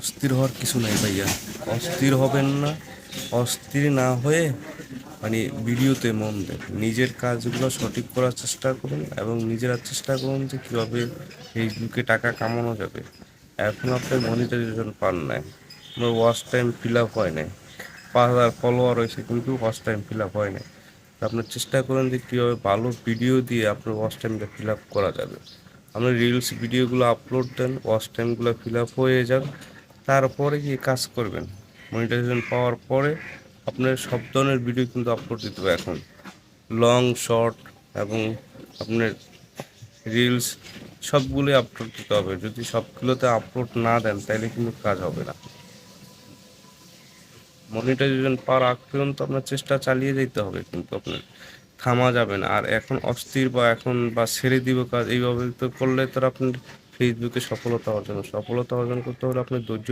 অস্থির হওয়ার কিছু নাই ভাইয়া, অস্থির হবেন না। অস্থির না হয়ে মানে ভিডিওতে মন দেন, নিজের কাজগুলো সঠিক করার চেষ্টা করুন এবং নিজেরা চেষ্টা করুন যে কীভাবে ফেসবুকে টাকা কামানো যাবে। এখন আপনার মনিটাইজেশন পান নাই, আপনার ওয়াচ টাইম ফিল আপ হয় নাই, 5,000 ফলোয়ার হয়েছে কিন্তু ওয়াচ টাইম ফিল আপ হয় নাই। তো আপনার চেষ্টা করেন যে কীভাবে ভালো ভিডিও দিয়ে আপনার ওয়াচ টাইমটা ফিল আপ করা যাবে। আপনি রিলস ভিডিওগুলো আপলোড দেন, ওয়াচ টাইমগুলো ফিল আপ হয়ে যাক, তারপরে গিয়ে কাজ করবেন। মনিটাইজেশন পাওয়ার পরে আপনার সব ধরনের ভিডিও কিন্তু আপলোড দিতে হবে এখন, লং শর্ট এবং আপনার রিলস সবগুলোই আপলোড দিতে হবে। যদি সবগুলোতে আপলোড না দেন তাহলে কিন্তু কাজ হবে না। মনিটাইজেশন পাওয়ার আগ পর্যন্ত আপনার চেষ্টা চালিয়ে যেতে হবে, কিন্তু আপনার থামা যাবে না। আর এখন অস্থির বা এখন বা ছেড়ে দিব কাজ এইভাবে তো করলে তো আপনার ফেসবুকে সফলতা অর্জন করতে হলে আপনার ধৈর্য